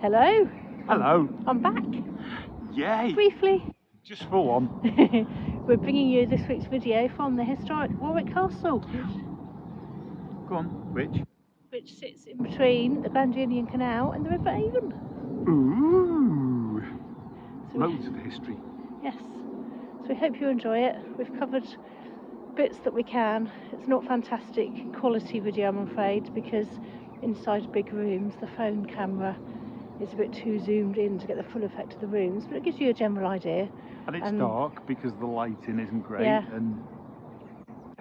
Hello. Hello. I'm back. Yay. Briefly. Just full on. We're bringing you this week's video from the historic Warwick Castle. Go on, which? Which sits in between the Canal and the River Avon. Ooh. So Loads of history. Yes. So we hope you enjoy it. We've covered bits that we can. It's not fantastic quality video, I'm afraid, because inside big rooms the phone camera is a bit too zoomed in to get the full effect of the rooms, but it gives you a general idea. And it's dark because the lighting isn't great. Yeah. And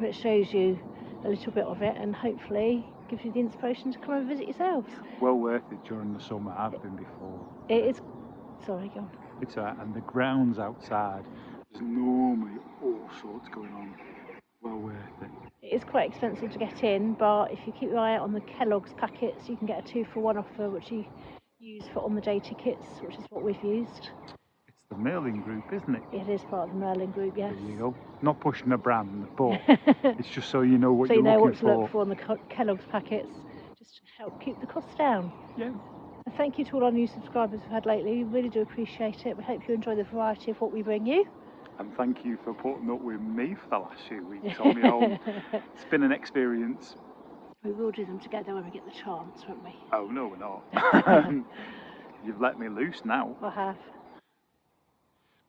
it shows you a little bit of it and hopefully gives you the inspiration to come and visit yourselves. Well worth it during the summer. I've been before. It is. Sorry, go on. It's and the grounds outside, there's normally all sorts going on. Well worth it. It is quite expensive to get in, but if you keep your eye out on the Kellogg's packets, you can get a 2-for-1 offer, which you use for on-the-day tickets, which is what we've used. It's the mailing group, isn't it? It is part of the mailing group, yes. There you go. Not pushing a brand, but it's just so you know what so you're looking for. So you know what to look for on the Kellogg's packets, just to help keep the costs down. Yeah. And thank you to all our new subscribers we've had lately. We really do appreciate it. We hope you enjoy the variety of what we bring you. And thank you for putting up with me for the last few weeks on my own. It's been an experience. We will do them together when we get the chance, won't we? Oh, no, we're not. You've let me loose now. I have.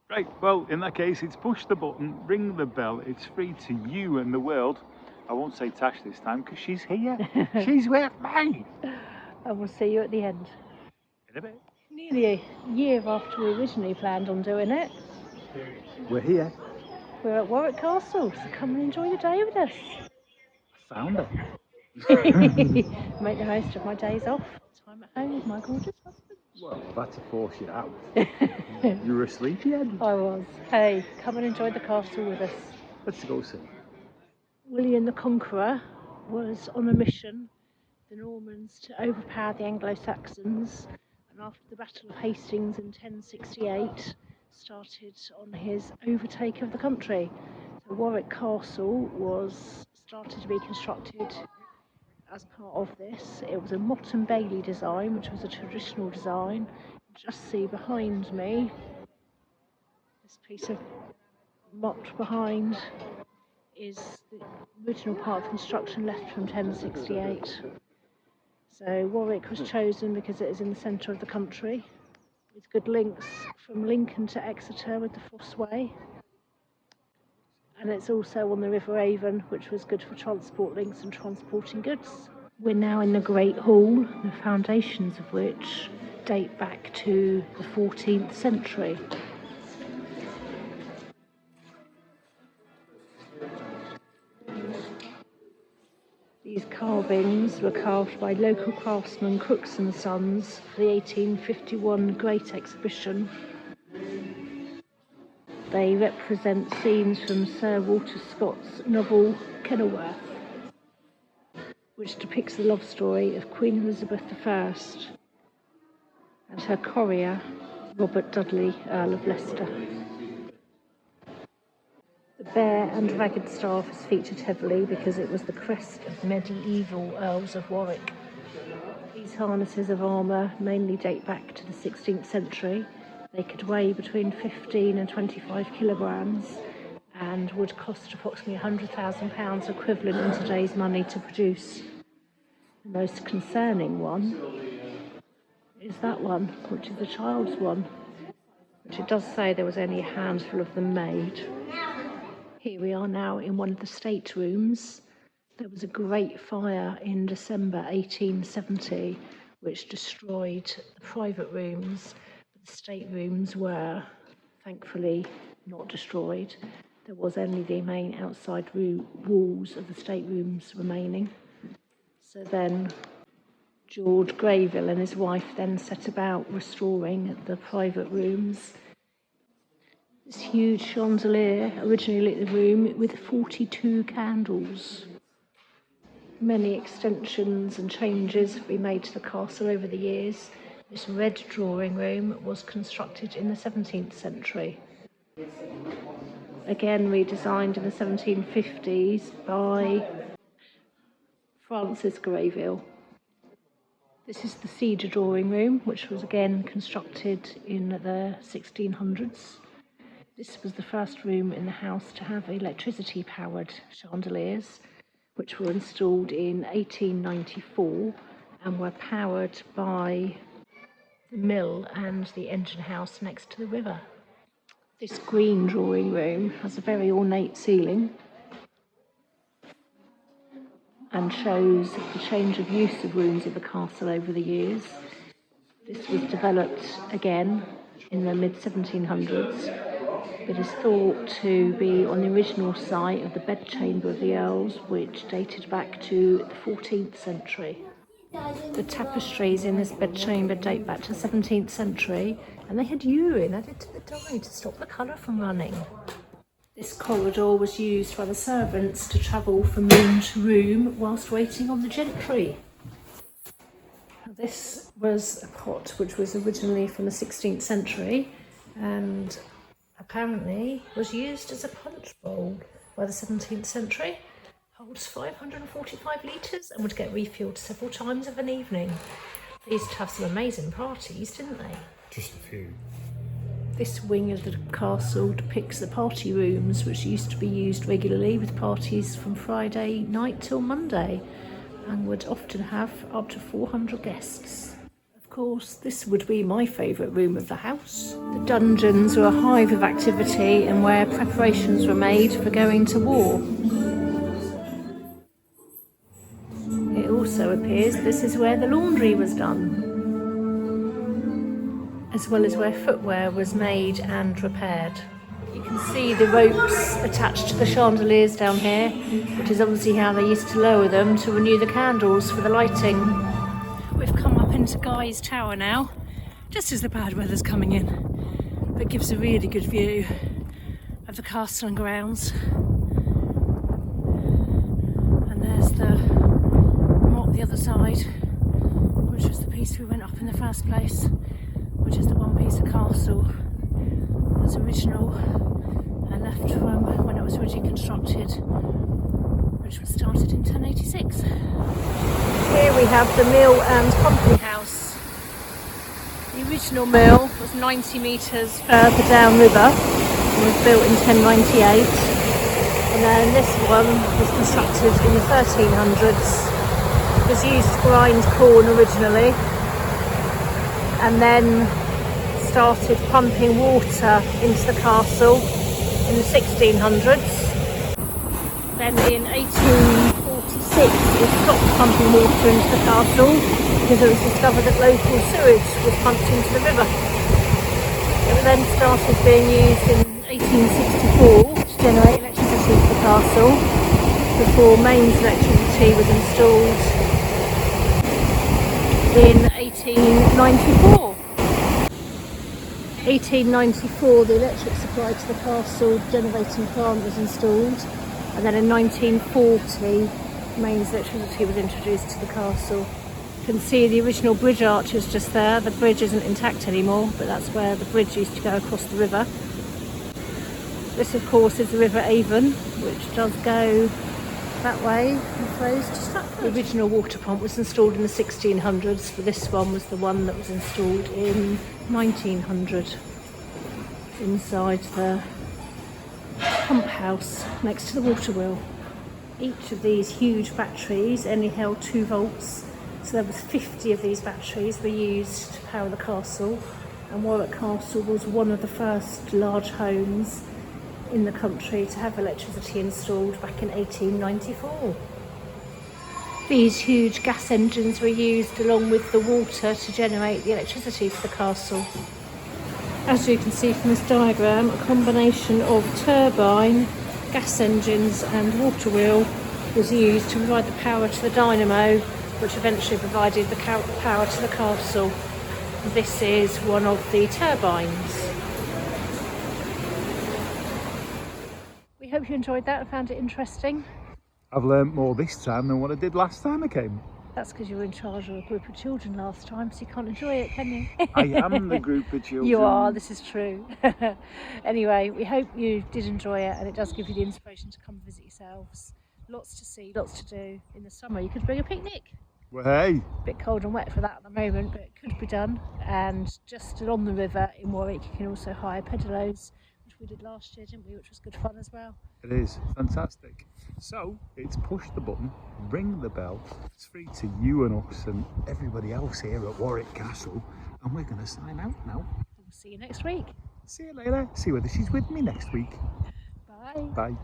Right, well, in that case, it's push the button, ring the bell. It's free to you and the world. I won't say Tash this time because she's here. She's with me. And we'll see you at the end. In a bit. Nearly a year after we originally planned on doing it. We're here. We're at Warwick Castle, so come and enjoy the day with us. Found it. Make the most of my days off. Time at home with my gorgeous husband. Well, that's a force you out. You were asleep yet? I was. Hey, come and enjoy the castle with us. Let's go see. William the Conqueror was on a mission, the Normans, to overpower the Anglo-Saxons, and after the Battle of Hastings in 1068 started on his overtake of the country. So Warwick Castle was started to be constructed as part of this. It was a Motte and Bailey design, which was a traditional design. Just see behind me, this piece of motte behind is the original part of construction left from 1068. So Warwick was chosen because it is in the centre of the country, with good links from Lincoln to Exeter with the Fossway. And it's also on the River Avon, which was good for transport links and transporting goods. We're now in the Great Hall, the foundations of which date back to the 14th century. These carvings were carved by local craftsmen Crooks and Sons for the 1851 Great Exhibition. They represent scenes from Sir Walter Scott's novel Kenilworth, which depicts the love story of Queen Elizabeth I and her courier, Robert Dudley, Earl of Leicester. The bear and ragged staff is featured heavily because it was the crest of medieval Earls of Warwick. These harnesses of armour mainly date back to the 16th century. They could weigh between 15 and 25 kilograms and would cost approximately £100,000 equivalent in today's money to produce. The most concerning one is that one, which is the child's one, which it does say there was only a handful of them made. Here we are now in one of the staterooms. There was a great fire in December 1870 which destroyed the private rooms. The staterooms were thankfully not destroyed. There was only the main outside walls of the staterooms remaining. So then George Greyville and his wife then set about restoring the private rooms. This huge chandelier originally lit the room with 42 candles. Many extensions and changes have been made to the castle over the years. This red drawing room was constructed in the 17th century. Again redesigned in the 1750s by Francis Greyville. This is the cedar drawing room, which was again constructed in the 1600s. This was the first room in the house to have electricity-powered chandeliers, which were installed in 1894 and were powered by the mill and the engine house next to the river. This green drawing room has a very ornate ceiling and shows the change of use of rooms of the castle over the years. This was developed again in the mid-1700s. It is thought to be on the original site of the bedchamber of the Earls, which dated back to the 14th century. The tapestries in this bedchamber date back to the 17th century, and they had urine added to the dye to stop the colour from running. This corridor was used by the servants to travel from room to room whilst waiting on the gentry. This was a pot which was originally from the 16th century and apparently was used as a punch bowl by the 17th century. Holds 545 litres and would get refilled several times of an evening. They used to have some amazing parties, didn't they? Just a few. This wing of the castle depicts the party rooms, which used to be used regularly with parties from Friday night till Monday and would often have up to 400 guests. Of course, this would be my favourite room of the house. The dungeons were a hive of activity and where preparations were made for going to war. It also appears this is where the laundry was done, as well as where footwear was made and repaired. You can see the ropes attached to the chandeliers down here, which is obviously how they used to lower them to renew the candles for the lighting. We've come up into Guy's Tower now, just as the bad weather's coming in. But gives a really good view of the castle and grounds. And there's the moat the other side, which was the piece we went up in the first place, which is the one piece of castle that's original and left from when it was originally constructed, which was started in 1086. Here we have the mill and pumping house. The original mill was 90 metres further downriver and was built in 1098. And then this one was constructed in the 1300s. It was used to grind corn originally, and then started pumping water into the castle in the 1600s. Then in 1846 it stopped pumping water into the castle because it was discovered that local sewage was pumped into the river. It then started being used in 1864 to generate electricity for the castle before mains electricity was installed in 1894. 1894 the electric supply to the castle generating plant was installed, and then in 1940 mains electricity was introduced to the castle. You can see the original bridge arches just there. The bridge isn't intact anymore, but that's where the bridge used to go across the river. This of course is the River Avon, which does go that way and flows to Stratford. The original water pump was installed in the 1600s, but this one was the one that was installed in 1900 inside the pump house next to the water wheel. Each of these huge batteries only held 2 volts, so there was 50 of these batteries were used to power the castle, and Warwick Castle was one of the first large homes in the country to have electricity installed back in 1894. These huge gas engines were used along with the water to generate the electricity for the castle. As you can see from this diagram, a combination of turbine, gas engines and water wheel was used to provide the power to the dynamo, which eventually provided the power to the castle. This is one of the turbines. We hope you enjoyed that and found it interesting. I've learnt more this time than what I did last time I came. That's because you were in charge of a group of children last time, so you can't enjoy it, can you? I am the group of children. You are, this is true. Anyway, we hope you did enjoy it, and it does give you the inspiration to come visit yourselves. Lots to see, lots to do. In the summer you could bring a picnic. Well, hey. A bit cold and wet for that at the moment, but it could be done. And just along the river in Warwick, you can also hire pedalos, which we did last year, didn't we? Which was good fun as well. It is fantastic. So it's push the button, ring the bell. It's free to you and us and everybody else here at Warwick Castle, and we're going to sign out now. We'll see you next week. See you later. See whether she's with me next week. Bye. Bye.